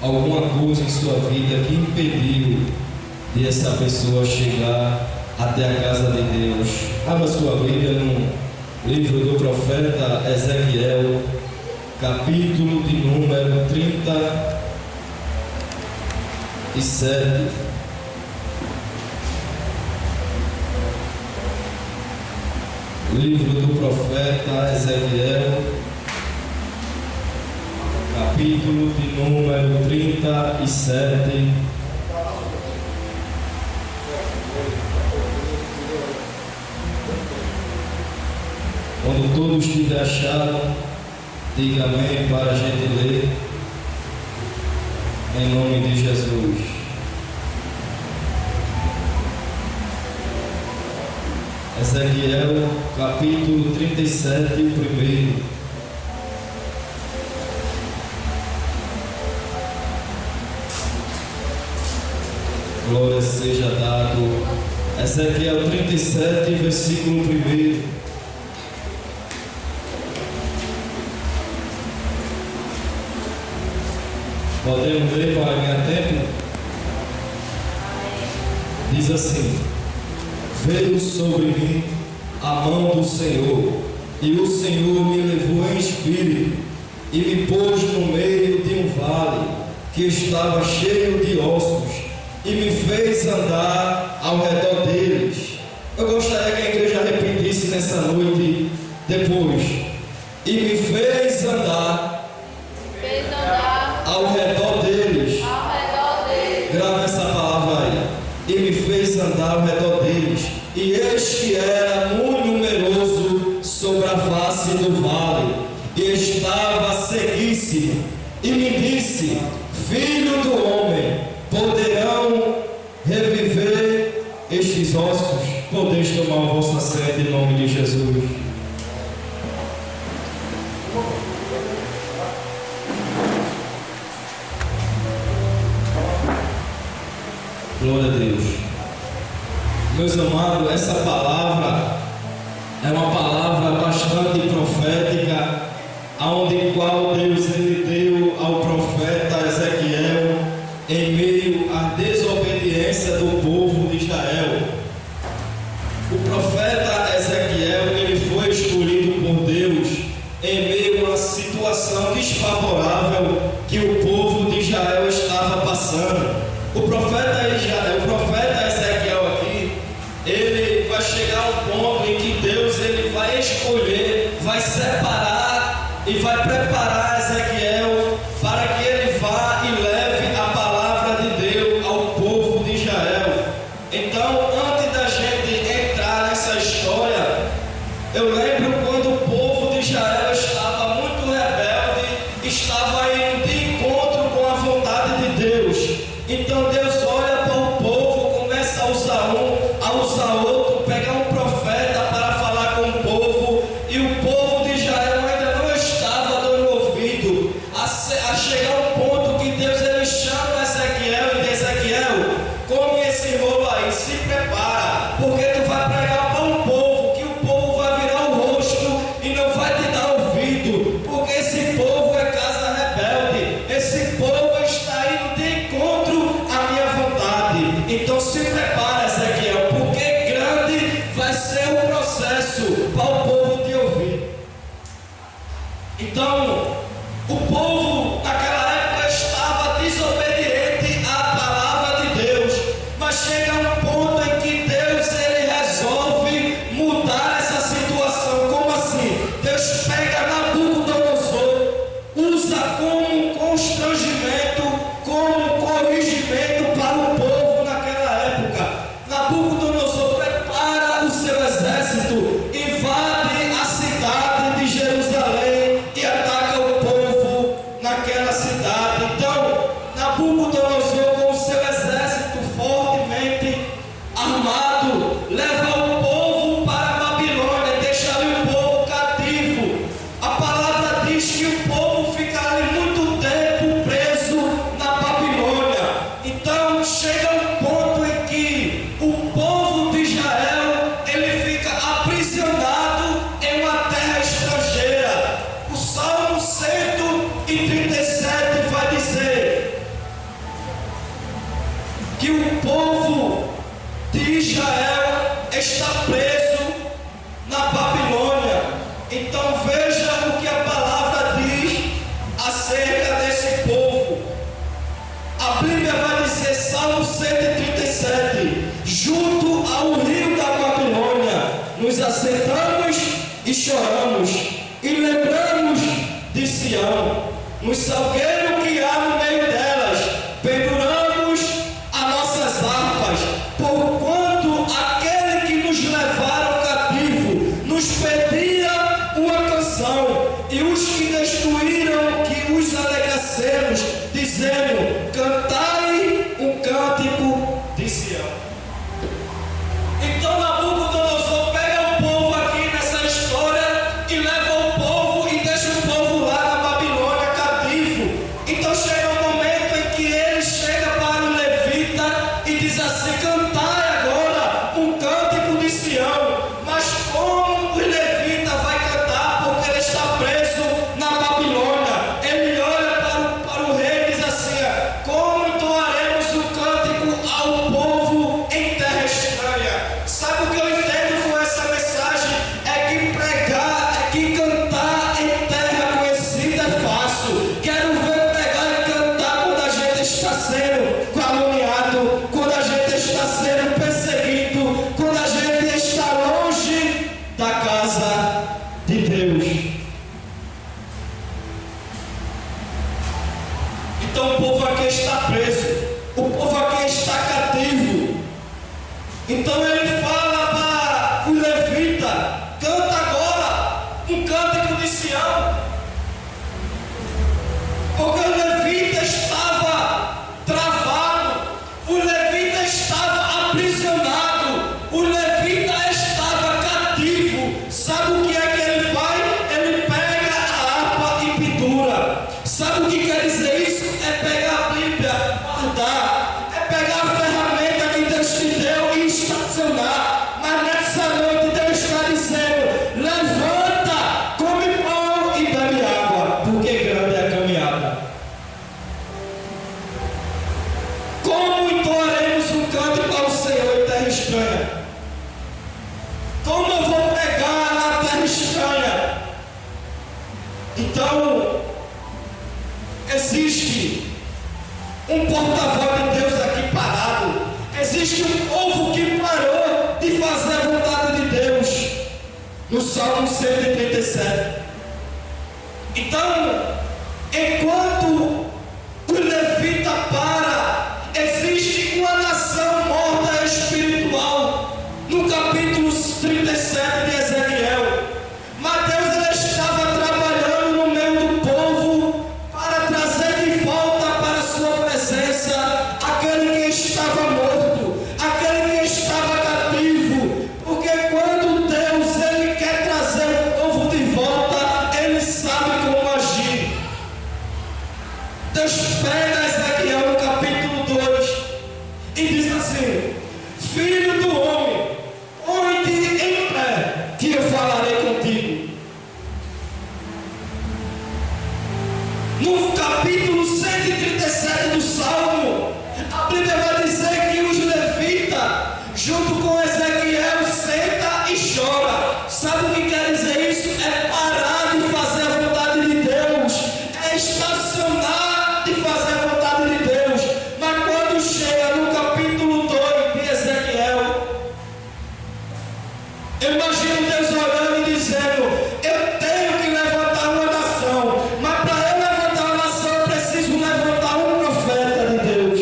alguma coisa em sua vida que impediu de essa pessoa chegar até a casa de Deus. Abra sua Bíblia no livro do profeta Ezequiel, capítulo de número 37. Livro do profeta Ezequiel, capítulo de número 37. Quando todos tiverem achado, diga amém para a gente ler, em nome de Jesus. Ezequiel, capítulo 37, o primeiro. Glória seja dado. Ezequiel 37, versículo 1. Podemos ler para ganhar tempo? Diz assim: veio sobre mim a mão do Senhor, e o Senhor me levou em espírito, e me pôs no meio de um vale, que estava cheio de ossos, e me fez andar ao redor deles. Eu gostaria que a igreja repetisse nessa noite depois. E me fez andar ao redor deles. Grava essa palavra aí. E me fez andar ao redor deles. E eis que era muito numeroso sobre a face do vale, e estava sequíssimo. E me disse: filho do homem, poderão reviver estes ossos? Podeis tomar a vossa sede em nome de Jesus. Glória a Deus. Meus amados, essa palavra é uma palavra bastante profética, aonde qual Deus ele deu ao profeta Ezequiel em meio à desobediência do povo de Israel. O profeta Ezequiel ele foi escolhido por Deus em meio a uma situação desfavorável que o povo de Israel estava passando. O profeta Ezequiel aqui, ele vai chegar ao ponto em que Deus ele vai escolher, vai separar e vai preparar Ezequiel para que ele vá e leve a palavra de Deus ao povo de Israel. Então, antes da gente entrar nessa história, eu lembro quando o povo de Israel estava muito rebelde, estava indo de encontro com a vontade de Deus. Então Deus olha para o povo, começa a usar a usar outro, pegar um profeta para falar com o povo, e o povo de Israel ainda não estava dando ouvido a chegar ao ponto que Deus ele chama Ezequiel e diz: Ezequiel, come esse rolo aí, se prepara, porque tu vai pregar para um povo, que o povo vai virar o rosto e não vai te dar ouvido, porque esse povo é casa rebelde, esse povo está indo de encontro à minha vontade. Então se prepara, Ezequiel, porque grande vai ser o processo para o povo te ouvir. Então o povo naquela época estava desobediente à palavra de Deus, mas chega um ponto em que Deus ele resolve mudar essa situação. Como assim? Deus pega Nabucodonosor, usa como constrangimento, como corrigimento para o povo naquela época. que o povo de Israel está preso na Babilônia. Então veja o que a palavra diz acerca desse povo. A Bíblia vai dizer, Salmo 137, junto ao rio da Babilônia, nos assentamos e choramos, e lembramos de Sião, no salgueiro que há no meio delas, penduramos as nossas harpas, porquanto aquele que nos levara ao cativo nos pedia uma canção, e os que destruíram que os alegracemos, dizendo, cantai um cântico de Sião. Então Nabucodonosor pega o povo aqui nessa história e leva o povo e deixa o povo lá na Babilônia cativo. Então chega um momento em que ele chega para o levita e diz assim, cantai agora um cântico de Sião. Mas como o levita vai cantar porque ele está preso na Babilônia? Ele olha para o rei e diz assim, como entoaremos o cântico ao povo em terra estranha? Sabe o que eu entendo com essa mensagem? É que pregar, é que cantar em terra conhecida é fácil. Quero ver pregar e cantar quando a gente está sendo caluniado, quando a gente está sendo perseguido, quando a gente está longe da casa de Deus. Então o povo aqui está preso, o povo aqui está cativo. Então ele fala para o levita, canta agora um cântico de Sião, porque o levita estava travado, o levita estava aprisionado, o levita estava cativo. Sabe o que é que ele faz? Ele pega a harpa e pendura. Sabe o que quer dizer isso? É pegar a Bíblia, guardar, é pegar a ferramenta que Deus te deu e estacionar. Mas nessa noite Deus está dizendo, levanta, come pão e bebe água, porque grande é a caminhada. Como entoaremos um cântico ao Senhor em terra estranha? Como eu vou pregar na terra estranha? Então, existe um porta-voz de Deus aqui parado. Existe um povo que parou de fazer a vontade de Deus. No Salmo 137. Então, enquanto o levita para, existe uma nação morta espiritual. No capítulo 37 de Ezequiel. Mas Deus ele estava trabalhando no meio do povo para trazer de volta para a sua presença aquele que estava morto, aquele que estava cativo. Porque quando Deus ele quer trazer o povo de volta, ele sabe como agir. Deus pega Ezequiel no capítulo 2 e diz assim, filho do homem, põe-te em pé, que eu falarei contigo. No capítulo 137 do Salmo, a Bíblia vai dizer que os levitas, junto com Ezequiel, senta e chora. Sabe o que quer dizer isso? É parar de fazer a vontade de Deus, é estacionar de fazer a vontade de Deus. Mas quando chega no capítulo 2 de Ezequiel, eu imagino Deus olhando e dizendo, eu tenho que levantar uma nação, mas para eu levantar uma nação eu preciso levantar um profeta de Deus.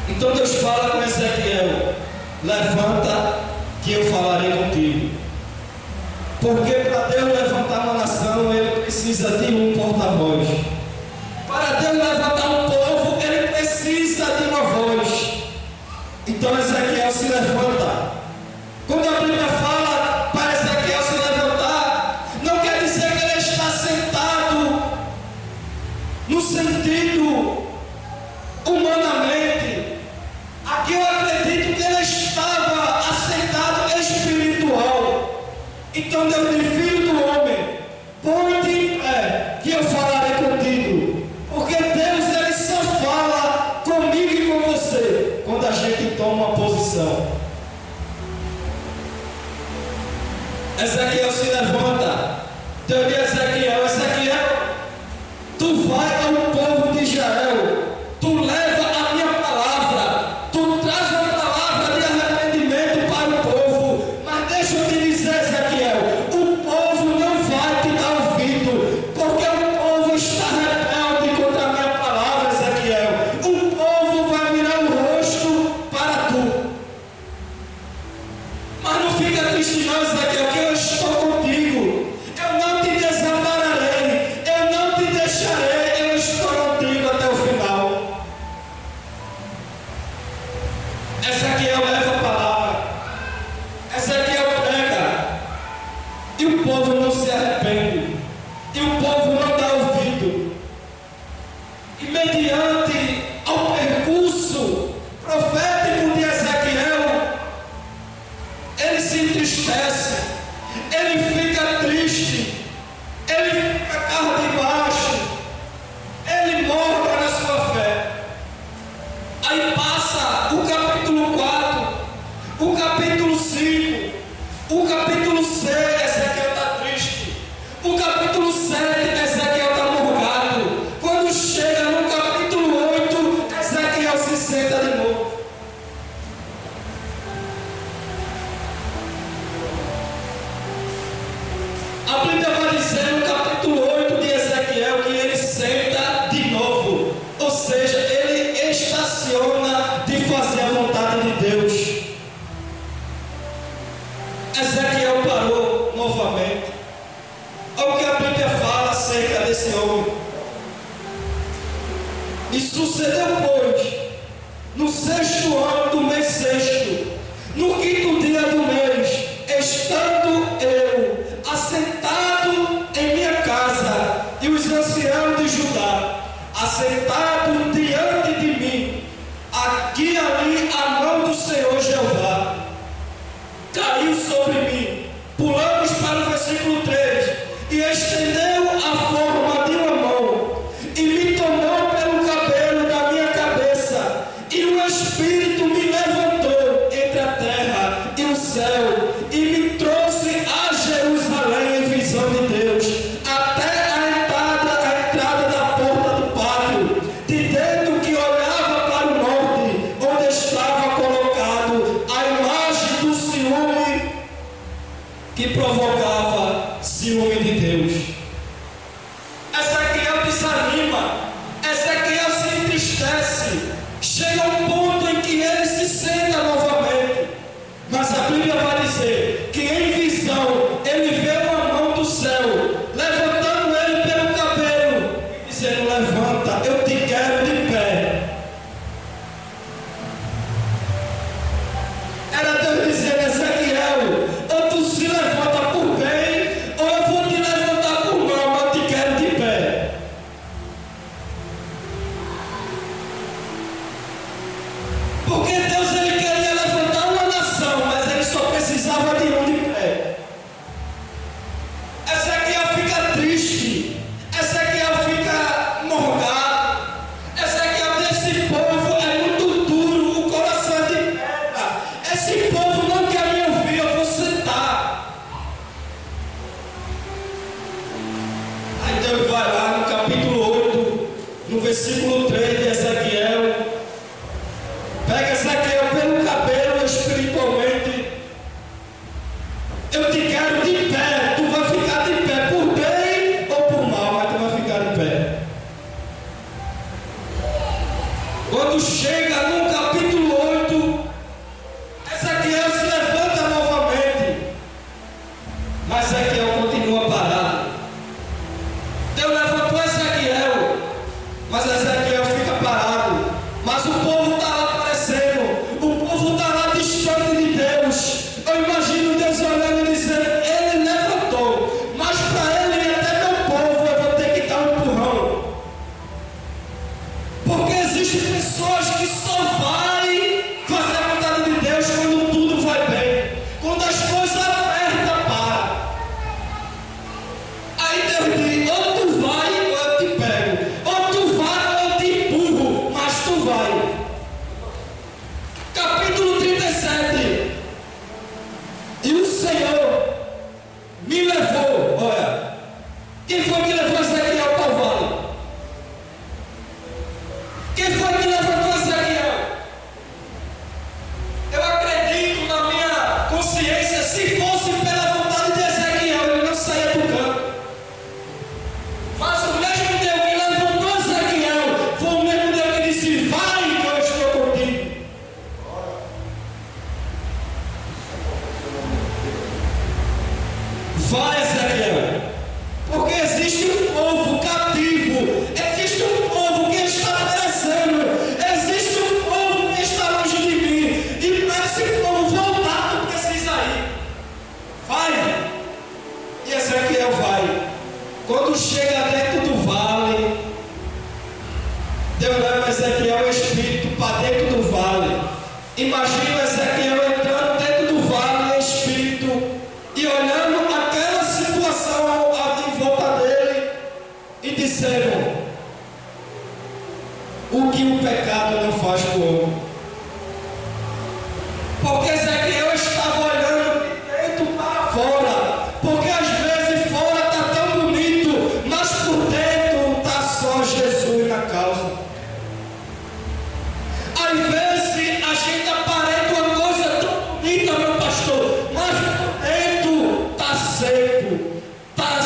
Então Deus fala com Ezequiel, levanta que eu falarei contigo. Porque para Deus levantar uma nação, ele precisa de um porta-voz. Para Deus levantar um povo, ele precisa de uma voz. Então Ezequiel se levanta. Quando a Bíblia fala para Ezequiel se levantar, não quer dizer que ele está sentado no sentido humanamente. Aqui eu acredito que ele estava assentado espiritual. Então Deus diz, filho do homem, põe-te em pé, que eu falarei contigo. Porque Deus ele só que toma uma posição. Ezequiel se levanta. Deus diz a Ezequiel: Ezequiel, tu vai ao povo de Israel, tu leva a minha palavra, tu traz uma palavra de arrependimento para o povo. Mas deixa eu te dizer, Ezequiel, o povo não vai te dar ouvido, porque o povo está rebelde contra a minha palavra, Ezequiel. O povo vai virar o rosto para tu. Mas não fica triste não, Ezequiel, que eu estou contigo. Eu não te desampararei, eu não te deixarei, eu estou contigo até o final. Ezequiel leva a palavra, Ezequiel prega, e o povo não se arrepende, e o povo não dá ouvido. E mediante ao percurso profético de Ezequiel, ele se entristece, ele fica triste, ele fica cabisbaixo, ele morre na sua fé. Aí passa o capítulo 4, o capítulo 5, o capítulo 6, Ezequiel está triste, o capítulo 7, Ezequiel está morgado. Quando chega no capítulo 8, Ezequiel se senta de novo. A Bíblia vai dizer no capítulo 8 de Ezequiel que ele senta de novo, ou seja, ele estaciona de fazer a vontade de Deus. Ezequiel parou novamente. Olha o que a Bíblia fala acerca desse homem. E sucedeu, pois, no 6º ano do mês 6º, no 5º dia do mês, estando eu assentado em minha casa, e os anciãos de Judá assentados diante de mim, aqui e ali a mão do Senhor Jeová caiu sobre mim. Pulamos para o versículo 3. E estendeu a forma de uma mão e me tomou pelo cabelo da minha cabeça, e o Espírito me levantou entre a terra e o céu, e me trouxe a Jerusalém em visão de Deus, até a entrada da porta do pátio, de dentro que olhava para o norte, onde estava colocado a imagem do ciúme que provocava ciúme de Deus. Ezequiel desanima, Ezequiel se entristece, chega um ponto em que ele se senta novamente. Mas a Bíblia vai dizer que em visão ele vê uma mão do céu levantando ele pelo cabelo e dizendo: levanta, eu te quero de pé. Era Deus dizendo: Ezequiel, ou tu se levanta por bem, ou eu vou te levantar por mal, mas eu te quero de pé. Porque Deus, ele queria levantar uma nação, mas ele só precisava de um de pé. Ezequiel fica triste, Ezequiel fica morgado, Ezequiel diz: esse povo é muito duro, o coração é de pedra, esse povo não quer me ouvir, eu vou sentar. Aí Deus vai lá no capítulo 8, no versículo 3 de Ezequiel, pega Ezequiel pelo cabelo espiritualmente: eu te quero de pé, tu vai ficar de pé, por bem ou por mal, mas tu vai ficar de pé. Quando chega no capítulo 8, Ezequiel se levanta novamente, mas Ezequiel continua parado. Deus levantou Ezequiel, mas Ezequiel fica parado. Mas o povo está lá aparecendo, o povo está lá distante de Deus. Eu imagino Deus olhando e dizendo: ele levantou, mas para ele e até meu povo eu vou ter que dar um empurrão. Porque existem pessoas que só vai fazer a vontade de Deus quando tudo vai bem, quando as coisas apertam, para. Aí Deus diz: ou tu vai ou eu te pego, ou tu vai ou eu te empurro, mas tu vai. Capítulo Ezequiel espírito para dentro do vale. Imagina Ezequiel entrando dentro do vale em espírito e olhando aquela situação em volta dele e dizendo: o que o pecado não faz com o homem. Porque Ezequiel estava olhando de dentro para fora. Porque às vezes fora está tão bonito, mas por dentro está só Jesus na causa. Às vezes a gente aparenta uma coisa tão bonita, meu pastor, mas por dentro está seco, está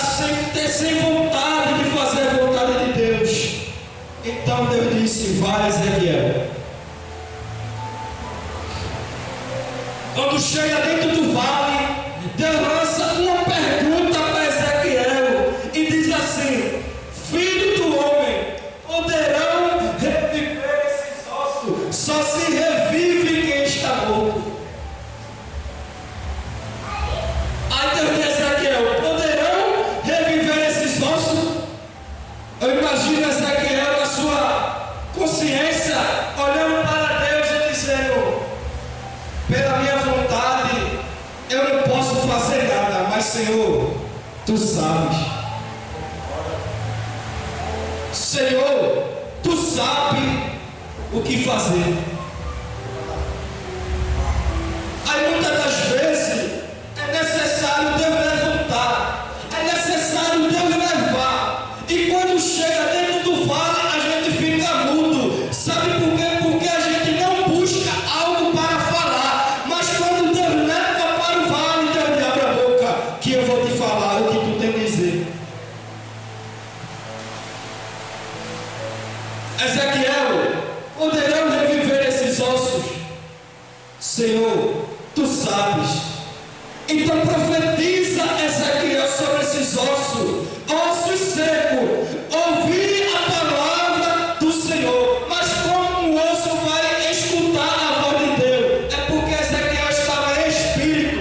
sem vontade de fazer a vontade de Deus. Então Deus disse: vai, Ezequiel. Quando chega dentro do vale, Deus lança uma pergunta para Ezequiel e diz assim: filho do homem, poderão reviver esses ossos? Só se revive quem está morto. Aí Deus diz a Ezequiel: poderão reviver esses ossos? Eu imagino Ezequiel na sua consciência, olhando para Deus e dizendo: pela minha vontade eu não posso fazer nada, mas Senhor, Tu sabes. Senhor, Tu sabes o que fazer. Aí muitas das vezes é necessário Deus levantar, é necessário Deus levar. E quando chega dentro do vale, a gente fica mudo. Sabe por quê? Porque a gente não busca algo para falar. Mas quando Deus leva para o vale, Deus diz: abre a boca, que eu vou te falar o que tu tem a dizer. Ezequiel, poderão reviver esses ossos? Senhor, Tu sabes. Então profetiza, Ezequiel, sobre esses ossos, ossos secos. Ouvi a palavra do Senhor. Mas como um osso vai escutar a voz de Deus? É porque Ezequiel estava em espírito.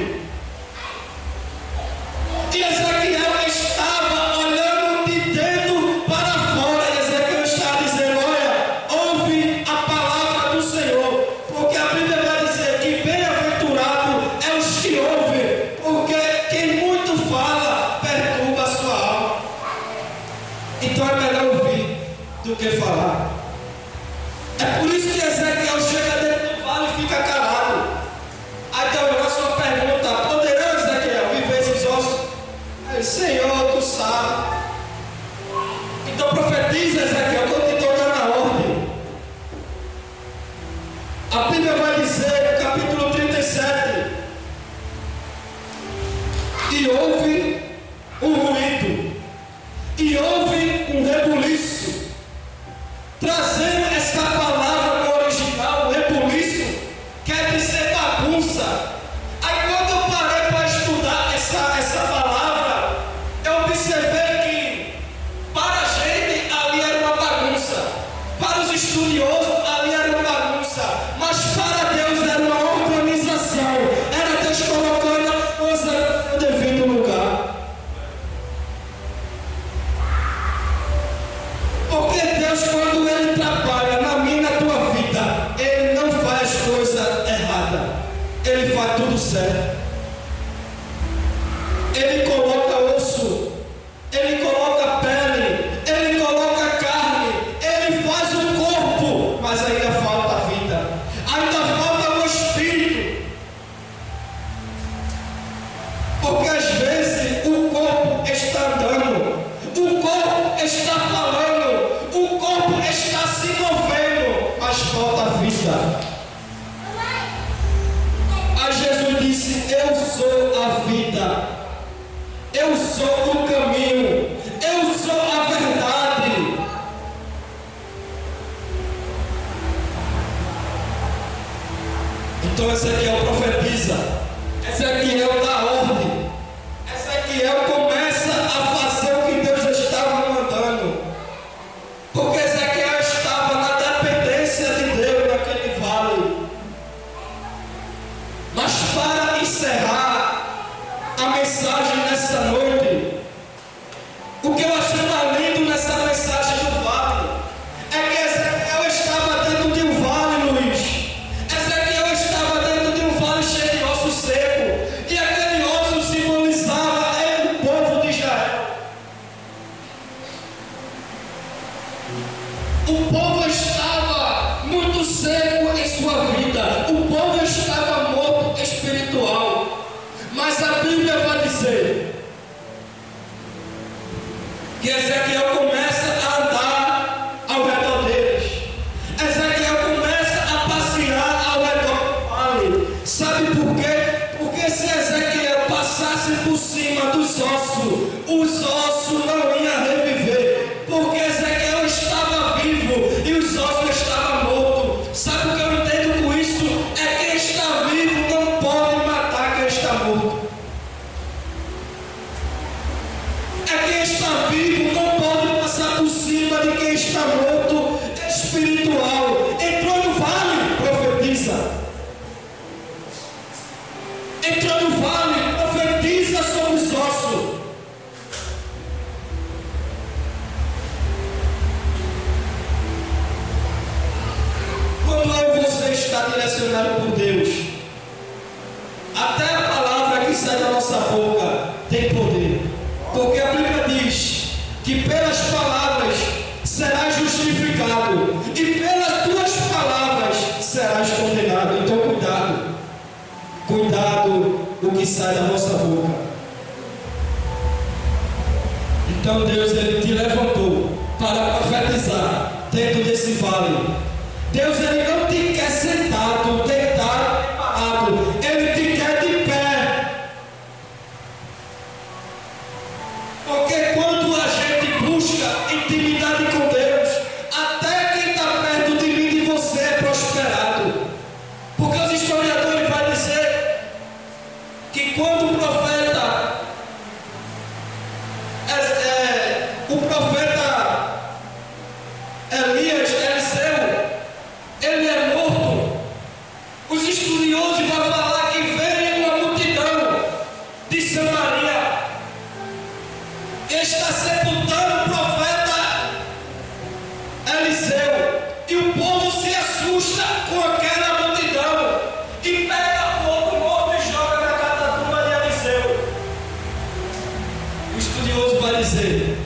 E Ezequiel estava olhando de dentro para fora. E Ezequiel está dizendo: olha, ouve a palavra do Senhor. Porque a Bíblia vai dizer que bem-aventurado é os que ouvem. Porque quem muito fala perturba a sua alma. Então é melhor ouvir do que falar. É por isso que Ezequiel chega dentro do vale e fica calado. Aí Deus lança uma pergunta: poderão, Ezequiel, viver esses ossos? Aí, Senhor, Tu sabe. Então profetiza, Ezequiel, estou te tocando na ordem. A Bíblia vai dizer no capítulo 37: e houve um ruído, e houve um rebuliço. Trazendo essa palavra no original, rebuliço quer dizer bagunça. Aí quando eu parei para estudar essa palavra, eu observei que para a gente ali era uma bagunça, para os estudiosos ali era uma bagunça, mas para Deus era uma organização. Era Deus colocando a coisa no devido lugar. Porque Deus, quando Ele trabalha na minha e na tua vida, Ele não faz coisa errada, Ele faz tudo certo. Ele coloca osso, Ele coloca pele, Ele coloca carne, Ele faz o corpo, mas ainda falta a vida, ainda falta o espírito. Porque às vezes o corpo está andando, o corpo está falando, o corpo está se movendo, mas falta a vida. Aí Jesus disse: eu sou a vida, eu sou o caminho, eu sou a verdade. Então Ezequiel profetiza, Ezequiel dá ordem, Ezequiel começa a fazer o que Deus estava mandando. Porque Ezequiel estava na dependência de Deus naquele vale. Mas para encerrar a mensagem nessa noite, o que eu achei mais lindo nessa mensagem do vale é que Ezequiel estava O povo estava muito seco em sua vida, o povo estava morto espiritual, mas a Bíblia vai dizer que Ezequiel começa a andar ao redor deles. Ezequiel começa a passear ao redor do vale. Sabe por quê? Porque se Ezequiel passasse por cima dos ossos, os ossos não iam reviver, porque Ezequiel estava vivo e os ossos estavam mortos. Sabe o que eu entendo com isso? É quem está vivo não pode matar quem está morto. É quem está vivo não pode passar por cima de quem está morto espiritual. Entrou no vale, profetiza. Entrou no vale, profetiza sobre os ossos. Quando eu e você está direcionado por Deus, até a palavra que sai da nossa boca tem poder. Porque a Bíblia diz que pelas palavras serás justificado e pelas tuas palavras serás condenado. Então cuidado, cuidado o que sai da nossa boca. Então Deus, Ele te levantou para profetizar dentro desse vale. Deus, Ele não te quer sentado, deitado, parado. Ele te quer de pé. Porque quando a gente busca intimidade com Deus, até quem está perto de mim e de você é prosperado. Porque os historiadores vão dizer que quando o profeta Eliseu, ele é morto, os estudiosos vão falar que veio uma multidão de Samaria e está sepultando o profeta Eliseu, e o povo se assusta com aquela multidão e pega o outro morto e joga na catatumba de Eliseu. O estudioso vai dizer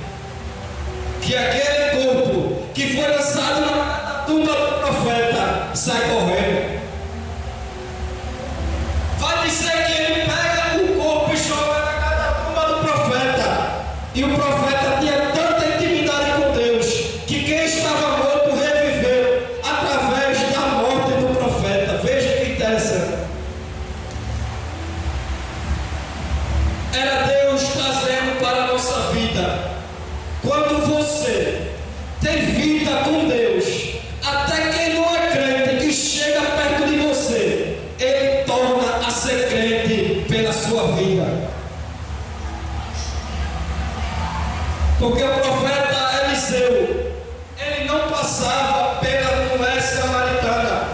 que aquele corpo que foi lançado na tumba do profeta sai correndo. Vai dizer que ele pega o corpo e joga na tumba do profeta, e o profeta tinha tanta intimidade com Deus que quem estava morto reviveu através da morte do profeta. Veja que interessante. Era Deus trazendo para a nossa vida. Quando você tem vida com Deus, até quem não é crente que chega perto de você, ele torna a ser crente pela sua vida. Porque o profeta Eliseu, ele não passava pela mulher samaritana,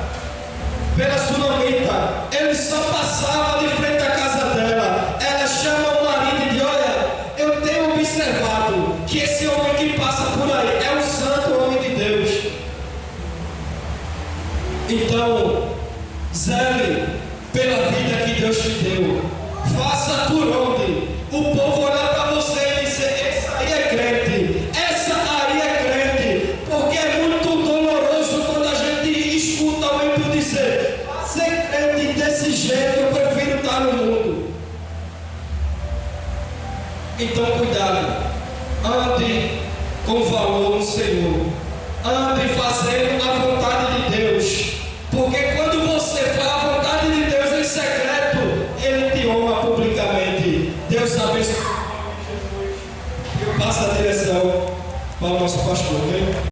pela sunamita, ele só passava de frente à casa dela. Ela chama o marido e diz: olha, eu tenho observado que esse homem que passa por aí é um santo homem de Deus. Então, zele pela vida que Deus te deu. Faça por onde o povo olhar para você e dizer: essa aí é crente, essa aí é crente. Porque é muito doloroso quando a gente escuta o ímpio dizer: ser crente desse jeito, eu prefiro estar no mundo. Então cuidado, ande com valor no Senhor, ande fazendo a vontade de Deus, porque quando você faz a vontade de Deus em secreto, Ele te honra publicamente. Deus abençoe. Eu passo a direção para o nosso pastor, né?